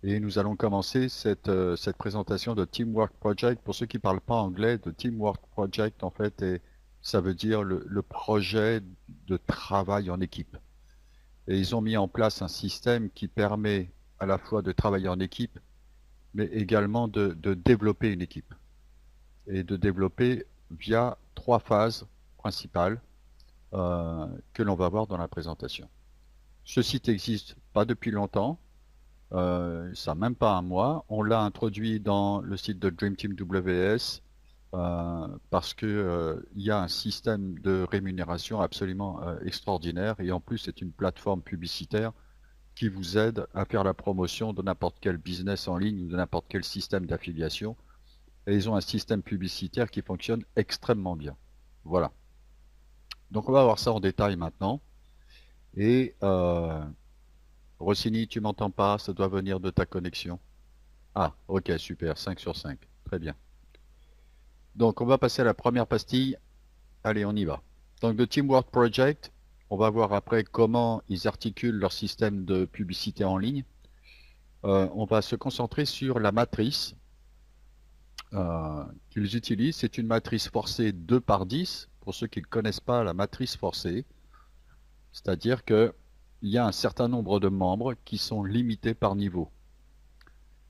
Et nous allons commencer cette présentation de Teamwork Project. Pour ceux qui ne parlent pas anglais, de Teamwork Project, en fait, ça veut dire le projet de travail en équipe. Et ils ont mis en place un système qui permet à la fois de travailler en équipe, mais également de développer une équipe. Et de développer via trois phases principales que l'on va voir dans la présentation. Ce site existe pas depuis longtemps. Ça n'a même pas un mois. On l'a introduit dans le site de Dream Team WS parce que il y a un système de rémunération absolument extraordinaire et en plus c'est une plateforme publicitaire qui vous aide à faire la promotion de n'importe quel business en ligne ou de n'importe quel système d'affiliation. Et ils ont un système publicitaire qui fonctionne extrêmement bien. Voilà. Donc on va voir ça en détail maintenant. Et Rossini, tu m'entends pas, ça doit venir de ta connexion. Ah, ok, super, 5 sur 5. Très bien. Donc, on va passer à la première pastille. Allez, on y va. Donc, le Teamwork Project, on va voir après comment ils articulent leur système de publicité en ligne. On va se concentrer sur la matrice qu'ils utilisent. C'est une matrice forcée 2 par 10. Pour ceux qui ne connaissent pas la matrice forcée, c'est-à-dire qu'il y a un certain nombre de membres qui sont limités par niveau.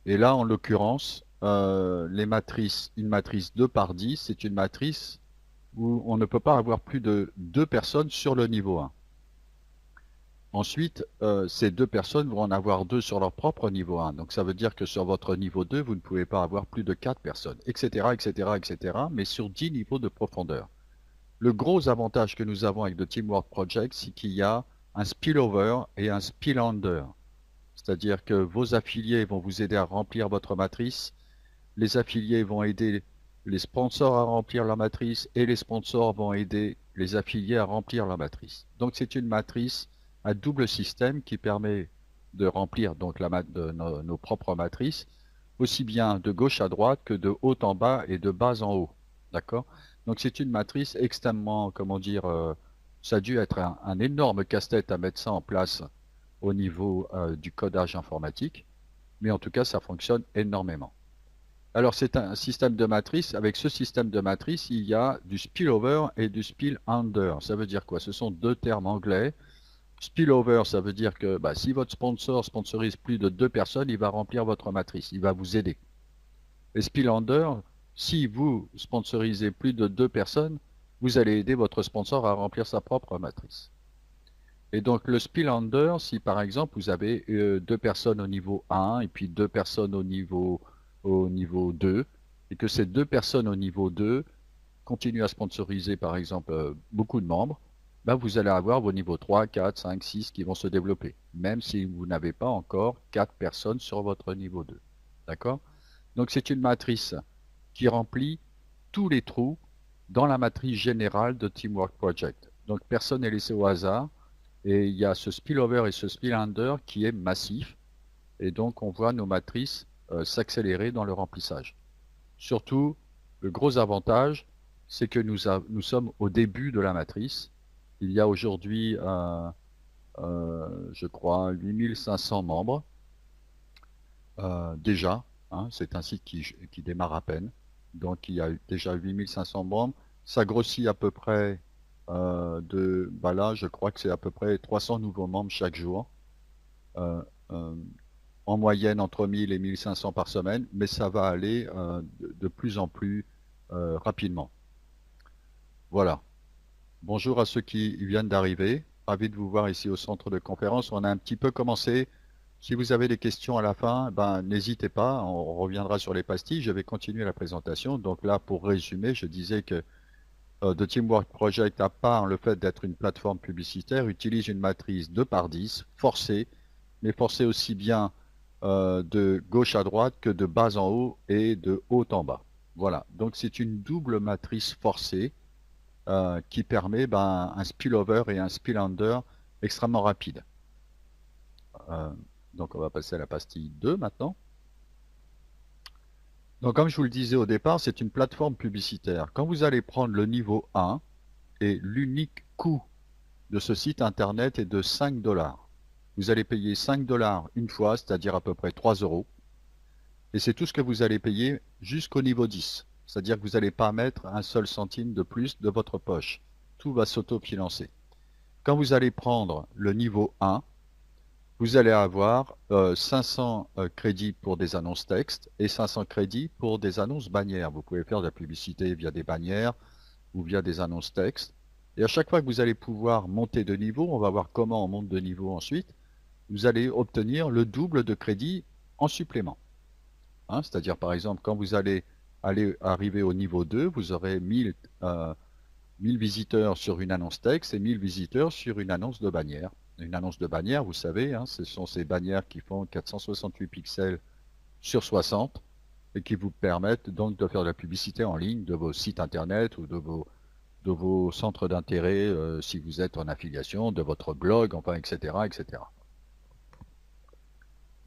Et là, en l'occurrence, une matrice 2 par 10, c'est une matrice où on ne peut pas avoir plus de deux personnes sur le niveau 1. Ensuite, ces deux personnes vont en avoir deux sur leur propre niveau 1. Donc ça veut dire que sur votre niveau 2, vous ne pouvez pas avoir plus de 4 personnes, etc., etc., etc., mais sur 10 niveaux de profondeur. Le gros avantage que nous avons avec le Teamwork Project, c'est qu'il y a un spillover et un spill-under. C'est-à-dire que vos affiliés vont vous aider à remplir votre matrice, les affiliés vont aider les sponsors à remplir la matrice et les sponsors vont aider les affiliés à remplir la matrice. Donc c'est une matrice à double système qui permet de remplir donc nos propres matrices, aussi bien de gauche à droite que de haut en bas et de bas en haut. D'accord? Donc c'est une matrice extrêmement, comment dire, ça a dû être un énorme casse-tête à mettre ça en place au niveau du codage informatique, mais en tout cas ça fonctionne énormément. Alors c'est un système de matrice. Avec ce système de matrice, il y a du spillover et du spill-under. Ça veut dire quoi? Ce sont deux termes anglais. Spillover, ça veut dire que bah, si votre sponsor sponsorise plus de deux personnes, il va remplir votre matrice, il va vous aider. Et spill-under, si vous sponsorisez plus de deux personnes, vous allez aider votre sponsor à remplir sa propre matrice. Et donc le spill-under, si par exemple vous avez deux personnes au niveau 1 et puis deux personnes au niveau 2, et que ces deux personnes au niveau 2 continuent à sponsoriser par exemple beaucoup de membres, ben vous allez avoir vos niveaux 3, 4, 5, 6 qui vont se développer, même si vous n'avez pas encore 4 personnes sur votre niveau 2. D'accord? Donc c'est une matrice qui remplit tous les trous dans la matrice générale de Teamwork Project. Donc personne n'est laissé au hasard. Et il y a ce spillover et ce spill-under qui est massif. Et donc, on voit nos matrices s'accélérer dans le remplissage. Surtout, le gros avantage, c'est que nous sommes au début de la matrice. Il y a aujourd'hui, je crois, 8500 membres déjà. Hein, c'est un site qui démarre à peine. Donc, il y a déjà 8500 membres. Ça grossit à peu près bah là, je crois que c'est à peu près 300 nouveaux membres chaque jour. Euh, euh, en moyenne entre 1000 et 1500 par semaine, mais ça va aller de plus en plus rapidement. Voilà. Bonjour à ceux qui viennent d'arriver. Ravi de vous voir ici au centre de conférence. On a un petit peu commencé. Si vous avez des questions à la fin, ben, n'hésitez pas. On reviendra sur les pastilles. Je vais continuer la présentation. Donc là, pour résumer, je disais que The Teamwork Project, à part le fait d'être une plateforme publicitaire, utilise une matrice 2 par 10, forcée, mais forcée aussi bien de gauche à droite que de bas en haut et de haut en bas. Voilà, donc c'est une double matrice forcée qui permet ben, un spillover et un spill-under extrêmement rapide. Euh, donc on va passer à la pastille 2 maintenant. Donc comme je vous le disais au départ, c'est une plateforme publicitaire. Quand vous allez prendre le niveau 1, et l'unique coût de ce site internet est de 5 $. Vous allez payer 5 dollars une fois, c'est-à-dire à peu près 3 euros. Et c'est tout ce que vous allez payer jusqu'au niveau 10. C'est-à-dire que vous n'allez pas mettre un seul centime de plus de votre poche. Tout va s'autofinancer. Quand vous allez prendre le niveau 1, vous allez avoir 500 crédits pour des annonces texte et 500 crédits pour des annonces bannières. Vous pouvez faire de la publicité via des bannières ou via des annonces texte. Et à chaque fois que vous allez pouvoir monter de niveau, on va voir comment on monte de niveau ensuite, vous allez obtenir le double de crédit en supplément. Hein, c'est-à-dire, par exemple, quand vous allez arriver au niveau 2, vous aurez 1000 visiteurs sur une annonce texte et 1000 visiteurs sur une annonce de bannière. Une annonce de bannière, vous savez, hein, ce sont ces bannières qui font 468 pixels sur 60 et qui vous permettent donc de faire de la publicité en ligne de vos sites internet ou de vos centres d'intérêt si vous êtes en affiliation, de votre blog, enfin, etc., etc.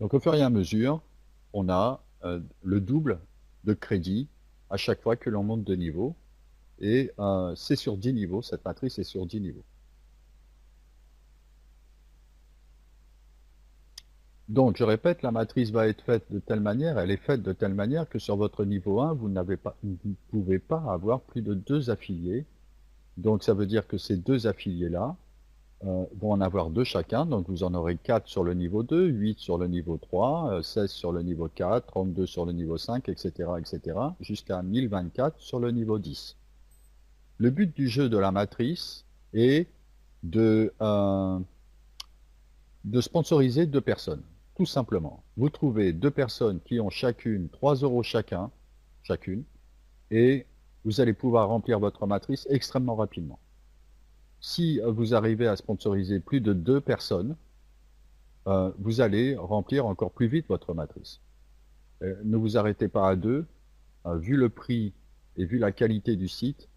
Donc au fur et à mesure, on a le double de crédit à chaque fois que l'on monte de niveau. Et c'est sur 10 niveaux, cette matrice est sur 10 niveaux. Donc, je répète, la matrice va être faite de telle manière, elle est faite de telle manière que sur votre niveau 1, vous ne pouvez pas avoir plus de 2 affiliés. Donc, ça veut dire que ces 2 affiliés-là vont en avoir 2 chacun. Donc, vous en aurez 4 sur le niveau 2, 8 sur le niveau 3, 16 sur le niveau 4, 32 sur le niveau 5, etc., etc., jusqu'à 1024 sur le niveau 10. Le but du jeu de la matrice est de sponsoriser 2 personnes, tout simplement. Vous trouvez 2 personnes qui ont chacune 3 euros chacune, et vous allez pouvoir remplir votre matrice extrêmement rapidement. Si vous arrivez à sponsoriser plus de 2 personnes, vous allez remplir encore plus vite votre matrice. Ne vous arrêtez pas à 2, vu le prix et vu la qualité du site,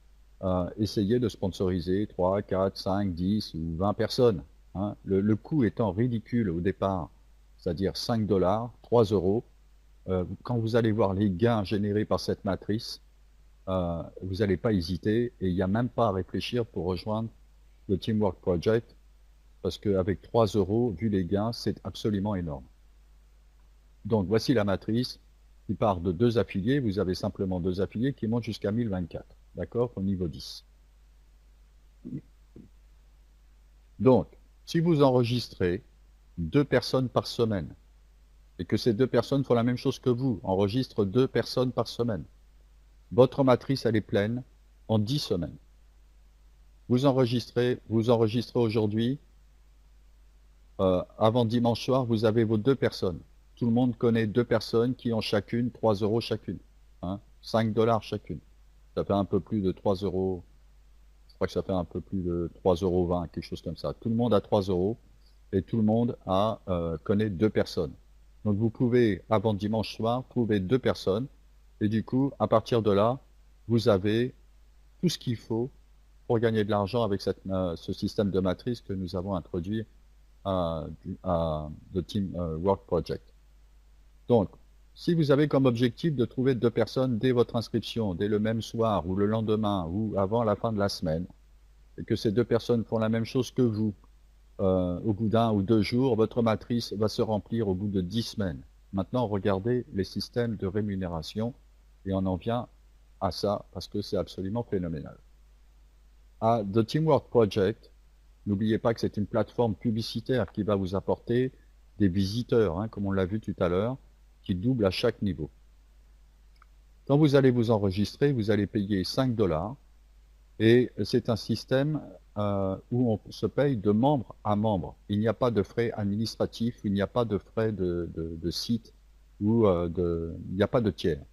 essayez de sponsoriser 3, 4, 5, 10 ou 20 personnes. Hein. Le coût étant ridicule au départ, c'est-à-dire 5 dollars, 3 euros, quand vous allez voir les gains générés par cette matrice, vous n'allez pas hésiter et il n'y a même pas à réfléchir pour rejoindre le Teamwork Project parce qu'avec 3 euros, vu les gains, c'est absolument énorme. Donc voici la matrice qui part de 2 affiliés. Vous avez simplement 2 affiliés qui montent jusqu'à 1024, d'accord, au niveau 10. Donc, si vous enregistrez 2 personnes par semaine, et que ces 2 personnes font la même chose que vous, enregistrent 2 personnes par semaine, votre matrice, elle est pleine en 10 semaines. Vous enregistrez aujourd'hui, avant dimanche soir, vous avez vos 2 personnes. Tout le monde connaît 2 personnes qui ont chacune 3 euros chacune, hein, 5 dollars chacune. Ça fait un peu plus de 3 euros, je crois que ça fait un peu plus de 3,20 euros, quelque chose comme ça. Tout le monde a 3 euros et tout le monde connaît 2 personnes. Donc vous pouvez, avant dimanche soir, trouver 2 personnes et du coup, à partir de là, vous avez tout ce qu'il faut pour gagner de l'argent avec ce système de matrice que nous avons introduit à The Teamwork Project. Donc, si vous avez comme objectif de trouver 2 personnes dès votre inscription, dès le même soir ou le lendemain ou avant la fin de la semaine, et que ces 2 personnes font la même chose que vous, au bout d'1 ou 2 jours, votre matrice va se remplir au bout de 10 semaines. Maintenant, regardez les systèmes de rémunération et on en vient à ça parce que c'est absolument phénoménal. À The Teamwork Project, n'oubliez pas que c'est une plateforme publicitaire qui va vous apporter des visiteurs, hein, comme on l'a vu tout à l'heure, qui doublent à chaque niveau. Quand vous allez vous enregistrer, vous allez payer 5 dollars et c'est un système où on se paye de membre à membre. Il n'y a pas de frais administratifs, il n'y a pas de frais de site ou il n'y a pas de tiers.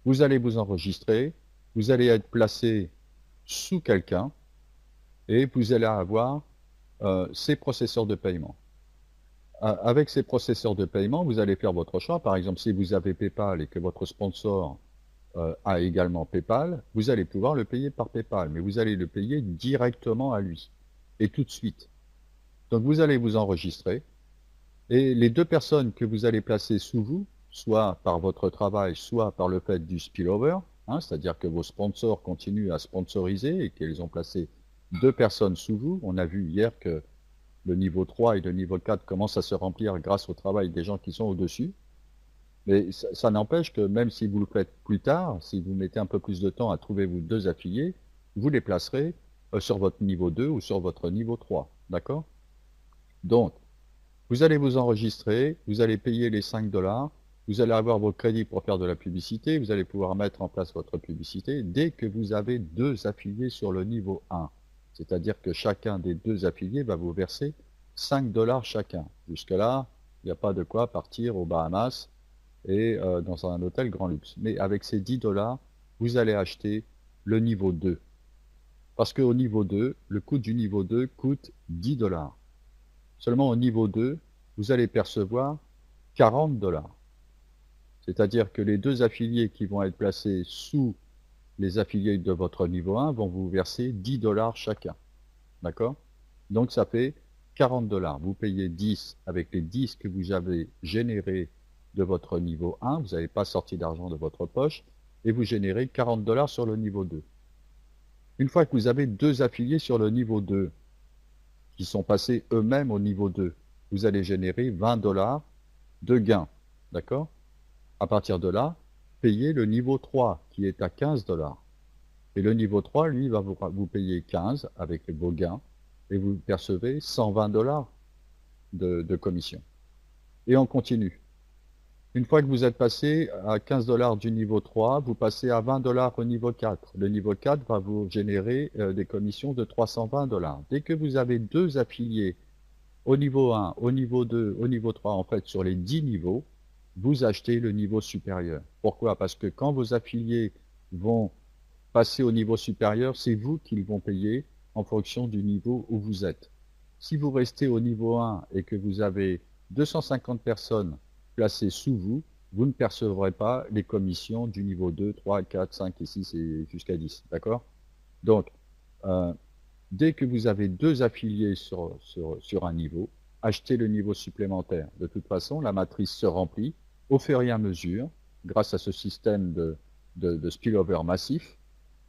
Vous allez vous enregistrer, vous allez être placé sous quelqu'un et vous allez avoir ces processeurs de paiement. Avec ces processeurs de paiement, vous allez faire votre choix. Par exemple, si vous avez PayPal et que votre sponsor a également PayPal, vous allez pouvoir le payer par PayPal, mais vous allez le payer directement à lui, et tout de suite. Donc vous allez vous enregistrer, et les 2 personnes que vous allez placer sous vous, soit par votre travail, soit par le fait du spillover, hein, c'est-à-dire que vos sponsors continuent à sponsoriser et qu'ils ont placé 2 personnes sous vous. On a vu hier que le niveau 3 et le niveau 4 commencent à se remplir grâce au travail des gens qui sont au-dessus. Mais ça n'empêche que même si vous le faites plus tard, si vous mettez un peu plus de temps à trouver vos 2 affiliés, vous les placerez sur votre niveau 2 ou sur votre niveau 3. D'accord? Donc, vous allez vous enregistrer, vous allez payer les 5 $, vous allez avoir vos crédits pour faire de la publicité, vous allez pouvoir mettre en place votre publicité dès que vous avez 2 affiliés sur le niveau 1. C'est-à-dire que chacun des 2 affiliés va vous verser 5 $ chacun. Jusque-là, il n'y a pas de quoi partir aux Bahamas et dans un hôtel grand luxe. Mais avec ces 10 $, vous allez acheter le niveau 2. Parce qu'au niveau 2, le coût du niveau 2 coûte 10 $. Seulement au niveau 2, vous allez percevoir 40 $. C'est-à-dire que les 2 affiliés qui vont être placés sous les affiliés de votre niveau 1 vont vous verser 10 $ chacun. D'accord? Donc ça fait 40 $. Vous payez 10 avec les 10 que vous avez générés de votre niveau 1, vous n'avez pas sorti d'argent de votre poche, et vous générez 40 $ sur le niveau 2. Une fois que vous avez 2 affiliés sur le niveau 2, qui sont passés eux-mêmes au niveau 2, vous allez générer 20 $ de gains. D'accord? À partir de là, payez le niveau 3, qui est à 15 $. Et le niveau 3, lui, va vous payer 15 avec vos gains, et vous percevez 120 $ de commission. Et on continue. Une fois que vous êtes passé à 15 $ du niveau 3, vous passez à 20 $ au niveau 4. Le niveau 4 va vous générer des commissions de 320 $. Dès que vous avez 2 affiliés au niveau 1, au niveau 2, au niveau 3, en fait, sur les 10 niveaux, vous achetez le niveau supérieur. Pourquoi? Parce que quand vos affiliés vont passer au niveau supérieur, c'est vous qu'ils vont payer en fonction du niveau où vous êtes. Si vous restez au niveau 1 et que vous avez 250 personnes placées sous vous, vous ne percevrez pas les commissions du niveau 2, 3, 4, 5 et 6 et jusqu'à 10. D'accord? Donc, dès que vous avez 2 affiliés sur un niveau, achetez le niveau supplémentaire. De toute façon, la matrice se remplit au fur et à mesure, grâce à ce système de spillover massif,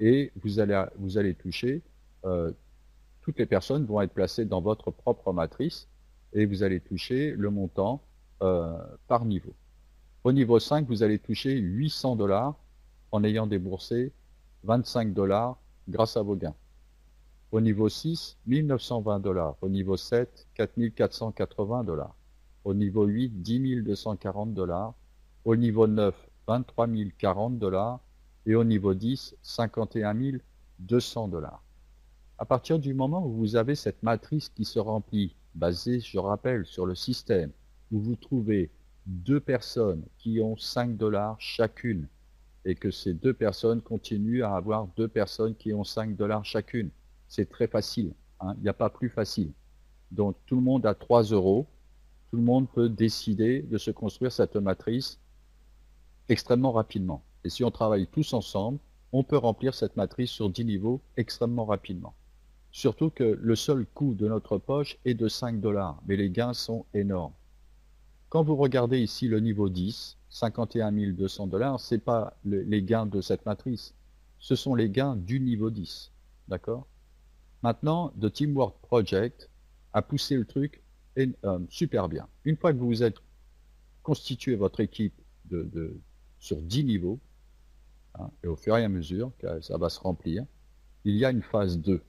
et vous allez toucher, toutes les personnes vont être placées dans votre propre matrice, et vous allez toucher le montant par niveau. Au niveau 5, vous allez toucher 800 $ en ayant déboursé 25 $ grâce à vos gains. Au niveau 6, 1920 $. Au niveau 7, 4480 $. Au niveau 8, 10 240 $. Au niveau 9, 23 040 $. Et au niveau 10, 51 200 $. À partir du moment où vous avez cette matrice qui se remplit, basée, je rappelle, sur le système, où vous trouvez 2 personnes qui ont 5 $ chacune, et que ces 2 personnes continuent à avoir 2 personnes qui ont 5 $ chacune, c'est très facile, hein, il n'y a pas plus facile. Donc tout le monde a 3 €, tout le monde peut décider de se construire cette matrice extrêmement rapidement. Et si on travaille tous ensemble, on peut remplir cette matrice sur 10 niveaux extrêmement rapidement. Surtout que le seul coût de notre poche est de 5 $, mais les gains sont énormes. Quand vous regardez ici le niveau 10, 51 200 $, ce n'est pas les gains de cette matrice, ce sont les gains du niveau 10. D'accord? Maintenant, The Teamwork Project a poussé le truc super bien. Une fois que vous êtes constitué votre équipe sur 10 niveaux, hein, et au fur et à mesure que ça va se remplir, il y a une phase 2.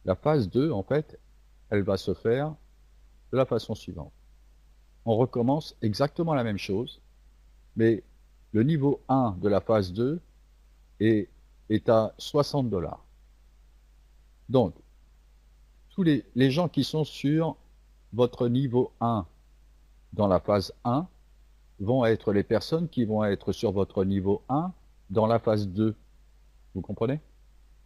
La phase 2, en fait, elle va se faire de la façon suivante. On recommence exactement la même chose, mais le niveau 1 de la phase 2 est à 60 $. Donc, tous les gens qui sont sur votre niveau 1 dans la phase 1 vont être les personnes qui vont être sur votre niveau 1 dans la phase 2. Vous comprenez?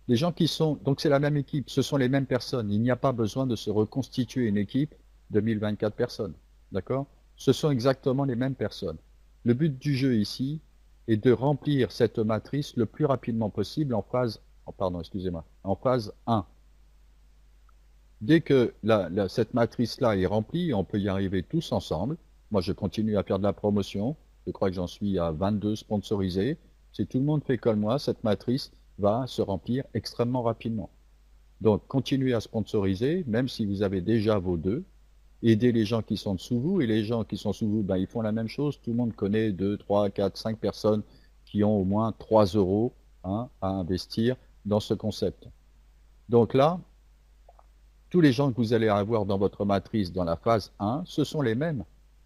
Les gens qui sont... Donc c'est la même équipe, ce sont les mêmes personnes. Il n'y a pas besoin de se reconstituer une équipe de 1024 personnes. D'accord? Ce sont exactement les mêmes personnes. Le but du jeu ici est de remplir cette matrice le plus rapidement possible en phase... pardon, excusez-moi. En phase 1. Dès que cette matrice-là est remplie, on peut y arriver tous ensemble. Moi, je continue à faire de la promotion. Je crois que j'en suis à 22 sponsorisés. Si tout le monde fait comme moi, cette matrice va se remplir extrêmement rapidement. Donc, continuez à sponsoriser, même si vous avez déjà vos 2. Aidez les gens qui sont sous vous, et les gens qui sont sous vous, ben, ils font la même chose. Tout le monde connaît 2, 3, 4, 5 personnes qui ont au moins 3 euros à investir dans ce concept. Donc là, tous les gens que vous allez avoir dans votre matrice dans la phase 1, ce sont les mêmes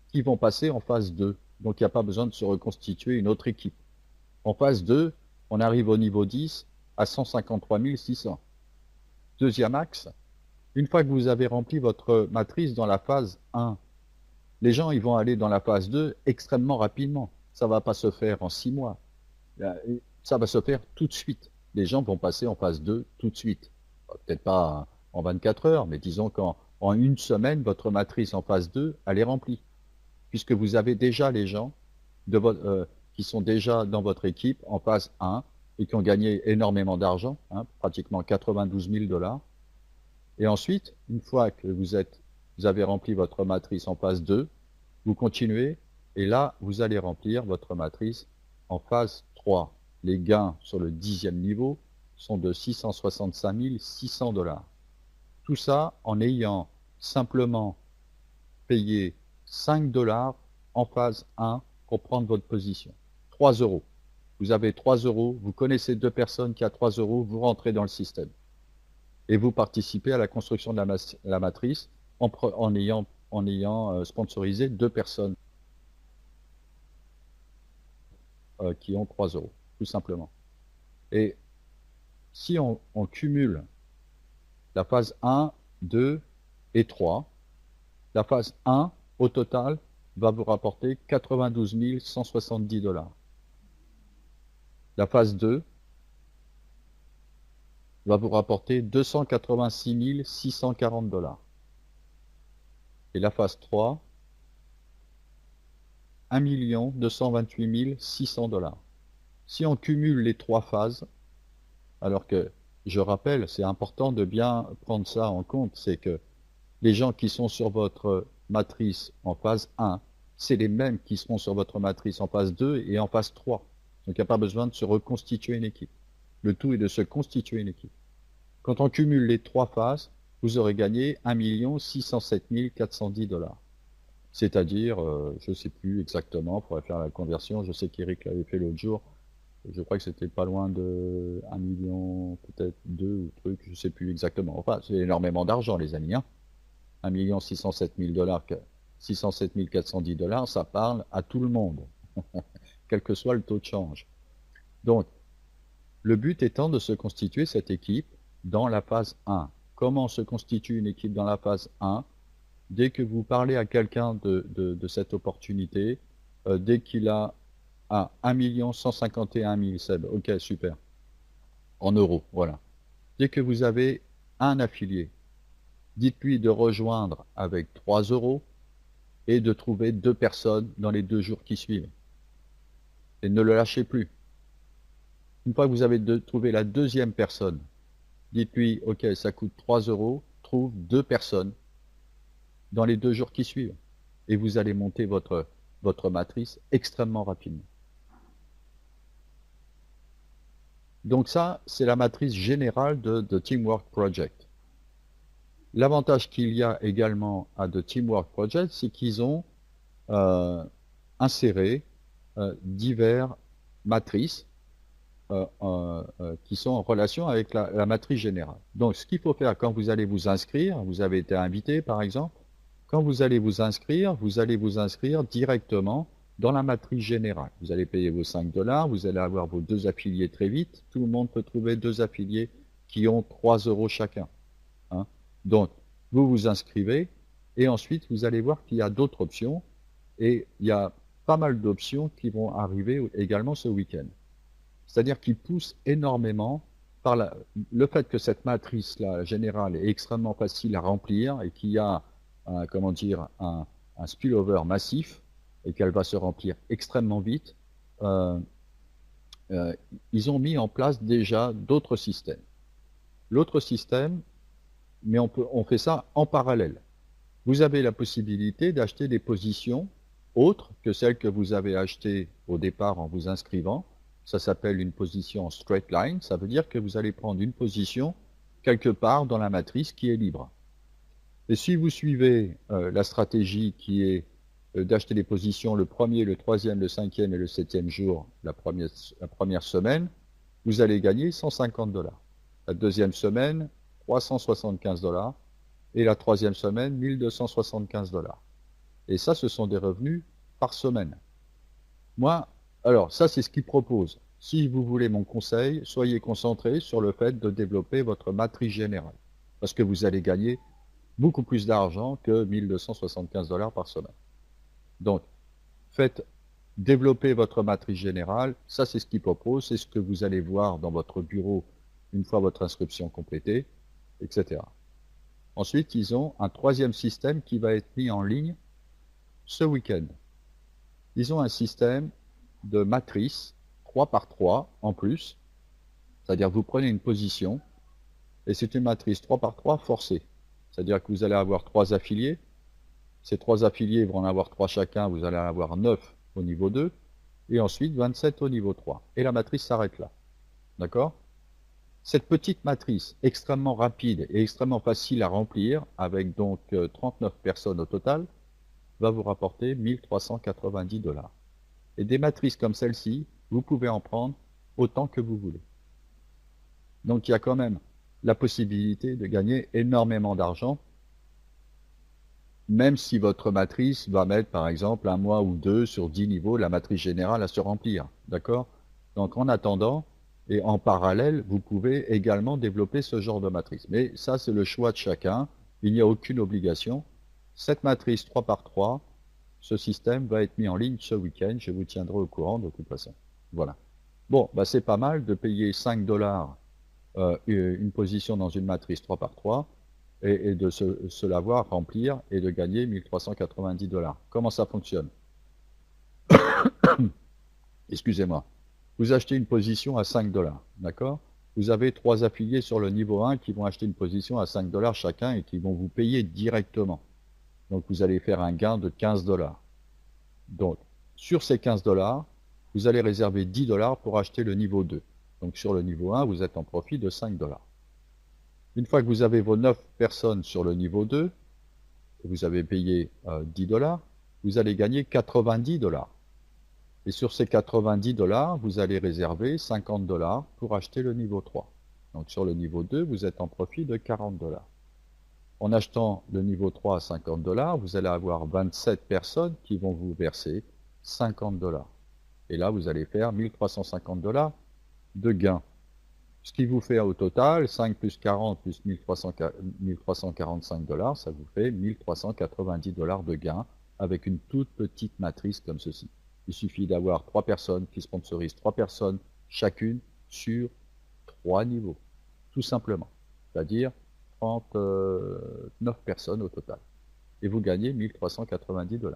qui vont passer en phase 2. Donc il n'y a pas besoin de se reconstituer une autre équipe. En phase 2, on arrive au niveau 10 à 153 600. Deuxième axe, une fois que vous avez rempli votre matrice dans la phase 1, les gens ils vont aller dans la phase 2 extrêmement rapidement. Ça ne va pas se faire en 6 mois. Ça va se faire tout de suite. Les gens vont passer en phase 2 tout de suite. Peut-être pas en 24 heures, mais disons qu'en une semaine, votre matrice en phase 2, elle est remplie. Puisque vous avez déjà les gens qui sont déjà dans votre équipe en phase 1 et qui ont gagné énormément d'argent, pratiquement 92 000 $. Et ensuite, une fois que vous avez rempli votre matrice en phase 2, vous continuez et là, vous allez remplir votre matrice en phase 3. Les gains sur le 10e niveau sont de 665 600 $. Tout ça en ayant simplement payé 5 $ en phase 1 pour prendre votre position. 3 euros. Vous avez 3 euros, vous connaissez 2 personnes qui ont 3 euros, vous rentrez dans le système. Et vous participez à la construction de la matrice en ayant sponsorisé 2 personnes qui ont 3 euros, tout simplement. Et si on cumule la phase 1, 2 et 3, la phase 1, au total, va vous rapporter 92 170 $. La phase 2 va vous rapporter 286 640 $. Et la phase 3, 1 228 600 $. Si on cumule les 3 phases, alors que, je rappelle, c'est important de bien prendre ça en compte, c'est que les gens qui sont sur votre matrice en phase 1, c'est les mêmes qui seront sur votre matrice en phase 2 et en phase 3. Donc il n'y a pas besoin de se reconstituer une équipe. Le tout est de se constituer une équipe. Quand on cumule les 3 phases, vous aurez gagné 1 607 410 $. C'est-à-dire, je ne sais plus exactement, il faudrait faire la conversion, je sais qu'Eric l'avait fait l'autre jour, je crois que c'était pas loin de 1 million, peut-être 2 ou truc, je ne sais plus exactement. Enfin, c'est énormément d'argent, les amis. 1 607 $, 607 410 $, ça parle à tout le monde, quel que soit le taux de change. Donc, le but étant de se constituer cette équipe dans la phase 1. Comment se constitue une équipe dans la phase 1? Dès que vous parlez à quelqu'un de cette opportunité, dès qu'il a 1 151 000, Seb, ok, super, en euros, voilà. Dès que vous avez un affilié, dites-lui de rejoindre avec 3 euros et de trouver 2 personnes dans les 2 jours qui suivent. Et ne le lâchez plus. Une fois que vous avez trouvé la deuxième personne, dites-lui, ok, ça coûte 3 euros, trouve 2 personnes dans les 2 jours qui suivent. Et vous allez monter votre matrice extrêmement rapidement. Donc ça, c'est la matrice générale de Teamwork Project. L'avantage qu'il y a également à The Teamwork Project, c'est qu'ils ont inséré divers matrices qui sont en relation avec la matrice générale. Donc ce qu'il faut faire quand vous allez vous inscrire, vous avez été invité par exemple, quand vous allez vous inscrire directement dans la matrice générale. Vous allez payer vos 5 $, vous allez avoir vos 2 affiliés très vite. Tout le monde peut trouver 2 affiliés qui ont 3 euros chacun. Donc, vous vous inscrivez et ensuite vous allez voir qu'il y a d'autres options et il y a pas mal d'options qui vont arriver également ce week-end. C'est-à-dire qu'ils poussent énormément par le fait que cette matrice-là générale est extrêmement facile à remplir et qu'il y a un spillover massif et qu'elle va se remplir extrêmement vite, ils ont mis en place déjà d'autres systèmes. L'autre système, mais on fait ça en parallèle. Vous avez la possibilité d'acheter des positions autres que celles que vous avez achetées au départ en vous inscrivant. Ça s'appelle une position en straight line. Ça veut dire que vous allez prendre une position quelque part dans la matrice qui est libre. Et si vous suivez la stratégie qui est d'acheter les positions le premier, le troisième, le cinquième et le septième jour, la première semaine, vous allez gagner 150 $. La deuxième semaine, 375 $. Et la troisième semaine, 1275 $. Et ça, ce sont des revenus par semaine. Moi, alors ça, c'est ce qu'ils proposent. Si vous voulez mon conseil, soyez concentré sur le fait de développer votre matrice générale. Parce que vous allez gagner beaucoup plus d'argent que 1275 $ par semaine. Donc, faites développer votre matrice générale. Ça, c'est ce qu'ils proposent. C'est ce que vous allez voir dans votre bureau une fois votre inscription complétée, etc. Ensuite, ils ont un troisième système qui va être mis en ligne ce week-end. Ils ont un système de matrice 3 par 3 en plus. C'est-à-dire que vous prenez une position et c'est une matrice 3 par 3 forcée. C'est-à-dire que vous allez avoir 3 affiliés. Ces 3 affiliés vont en avoir 3 chacun. Vous allez en avoir 9 au niveau 2 et ensuite 27 au niveau 3. Et la matrice s'arrête là. D'accord? Cette petite matrice extrêmement rapide et extrêmement facile à remplir, avec donc 39 personnes au total, va vous rapporter 1390 $. Et des matrices comme celle-ci, vous pouvez en prendre autant que vous voulez. Donc il y a quand même la possibilité de gagner énormément d'argent, même si votre matrice va mettre par exemple 1 mois ou 2 sur 10 niveaux, la matrice générale à se remplir. D'accord? Donc en attendant, et en parallèle, vous pouvez également développer ce genre de matrice. Mais ça, c'est le choix de chacun. Il n'y a aucune obligation. Cette matrice 3 par 3, ce système va être mis en ligne ce week-end. Je vous tiendrai au courant de toute façon. Voilà. Bon, bah c'est pas mal de payer 5 $ une position dans une matrice 3 par 3 et de se la voir remplir et de gagner 1390 $. Comment ça fonctionne? Excusez-moi. Vous achetez une position à 5 $, d'accord? Vous avez 3 affiliés sur le niveau 1 qui vont acheter une position à 5 $ chacun et qui vont vous payer directement. Donc vous allez faire un gain de 15 $. Donc sur ces 15 $, vous allez réserver 10 $ pour acheter le niveau 2. Donc sur le niveau 1, vous êtes en profit de 5 $. Une fois que vous avez vos 9 personnes sur le niveau 2, vous avez payé 10 $, vous allez gagner 90 $. Et sur ces 90 $, vous allez réserver 50 $ pour acheter le niveau 3. Donc sur le niveau 2, vous êtes en profit de 40 $. En achetant le niveau 3 à 50 $, vous allez avoir 27 personnes qui vont vous verser 50 $. Et là, vous allez faire 1350 $ de gain. Ce qui vous fait au total, 5 plus 40 plus 1345 $, ça vous fait 1390 $ de gain avec une toute petite matrice comme ceci. Il suffit d'avoir 3 personnes qui sponsorisent 3 personnes chacune sur 3 niveaux, tout simplement. C'est-à-dire 39 personnes au total. Et vous gagnez 1390 $.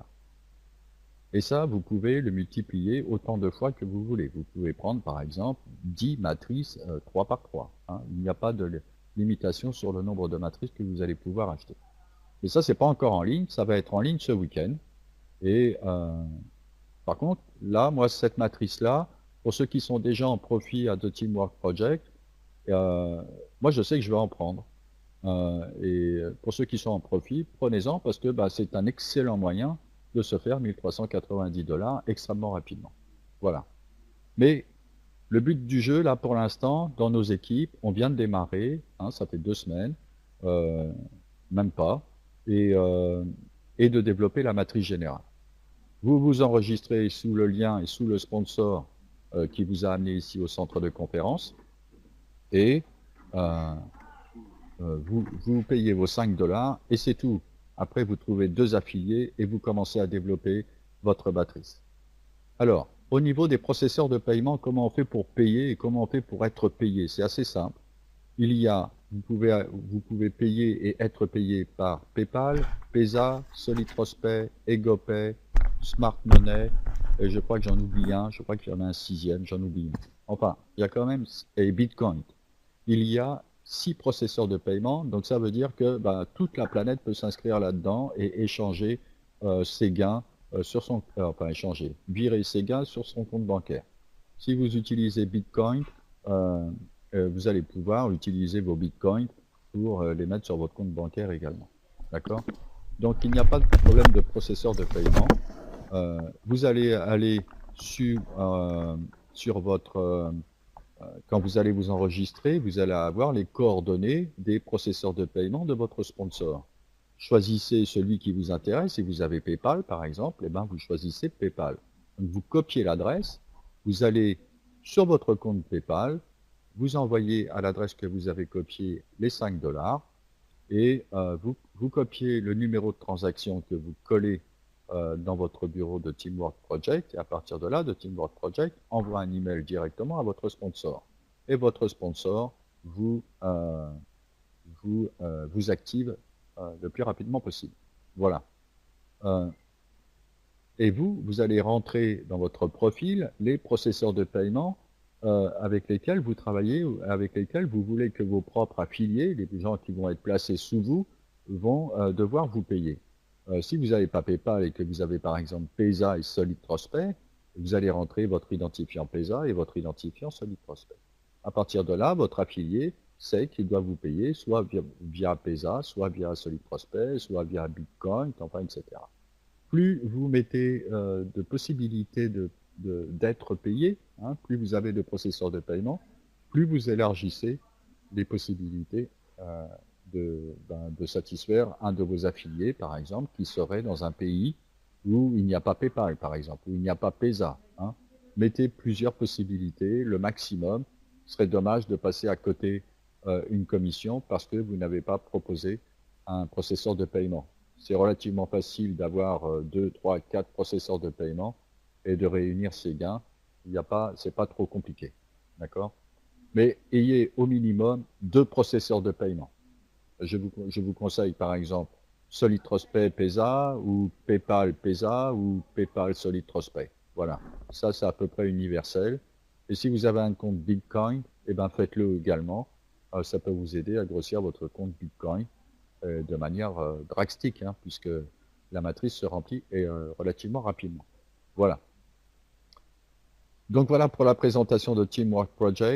Et ça, vous pouvez le multiplier autant de fois que vous voulez. Vous pouvez prendre par exemple 10 matrices 3 par 3. Hein. Il n'y a pas de limitation sur le nombre de matrices que vous allez pouvoir acheter. Et ça, c'est pas encore en ligne, ça va être en ligne ce week-end. Et par contre, là, moi, cette matrice-là, pour ceux qui sont déjà en profit à The Teamwork Project, moi, je sais que je vais en prendre. Et pour ceux qui sont en profit, prenez-en parce que c'est un excellent moyen de se faire 1390 $ extrêmement rapidement. Voilà. Mais le but du jeu, là, pour l'instant, dans nos équipes, on vient de démarrer, hein, ça fait 2 semaines, même pas, et de développer la matrice générale. Vous vous enregistrez sous le lien et sous le sponsor qui vous a amené ici au centre de conférence et vous payez vos 5 $ et c'est tout. Après, vous trouvez 2 affiliés et vous commencez à développer votre matrice. Alors, au niveau des processeurs de paiement, comment on fait pour payer et comment on fait pour être payé? C'est assez simple. Vous pouvez payer et être payé par PayPal, Pesa, SolidProsPay, EgoPay, Smart Money, et je crois que j'en oublie un, je crois qu'il y en a un 6e, j'en oublie un. Enfin, il y a quand même, et Bitcoin. Il y a 6 processeurs de paiement, donc ça veut dire que toute la planète peut s'inscrire là-dedans et échanger ses gains sur son, enfin échanger, virer ses gains sur son compte bancaire. Si vous utilisez Bitcoin, vous allez pouvoir utiliser vos bitcoins pour les mettre sur votre compte bancaire également. D'accord? Donc il n'y a pas de problème de processeur de paiement. Vous allez aller sur votre quand vous allez vous enregistrer, vous allez avoir les coordonnées des processeurs de paiement de votre sponsor. Choisissez celui qui vous intéresse. Si vous avez PayPal, par exemple, eh ben, vous choisissez PayPal. Donc, vous copiez l'adresse, vous allez sur votre compte PayPal, vous envoyez à l'adresse que vous avez copiée les 5 dollars et vous copiez le numéro de transaction que vous collez dans votre bureau de Teamwork Project, et à partir de là, de Teamwork Project envoie un email directement à votre sponsor. Et votre sponsor vous active le plus rapidement possible. Voilà. Et vous allez rentrer dans votre profil les processeurs de paiement avec lesquels vous travaillez, ou avec lesquels vous voulez que vos propres affiliés, les gens qui vont être placés sous vous, vont devoir vous payer. Si vous n'avez pas PayPal et que vous avez par exemple Payza et Solid Prospect, vous allez rentrer votre identifiant Payza et votre identifiant Solid Prospect. À partir de là, votre affilié sait qu'il doit vous payer soit via Payza, soit via Solid Prospect, soit via Bitcoin, enfin, etc. Plus vous mettez de possibilités d'être payé, hein, plus vous avez de processeurs de paiement, plus vous élargissez les possibilités de satisfaire un de vos affiliés, par exemple, qui serait dans un pays où il n'y a pas PayPal, par exemple, où il n'y a pas Payza. Hein. Mettez plusieurs possibilités, le maximum. Ce serait dommage de passer à côté une commission parce que vous n'avez pas proposé un processeur de paiement. C'est relativement facile d'avoir 2, 3, 4 processeurs de paiement et de réunir ces gains. C'est pas trop compliqué. D'accord? Mais ayez au minimum 2 processeurs de paiement. Je vous conseille par exemple Solid Prospect Payza ou PayPal Payza ou PayPal Solid Prospect. Voilà, ça c'est à peu près universel. Et si vous avez un compte Bitcoin, eh ben faites-le également. Ça peut vous aider à grossir votre compte Bitcoin de manière drastique, hein, puisque la matrice se remplit relativement rapidement. Voilà. Donc voilà pour la présentation de Teamwork Project.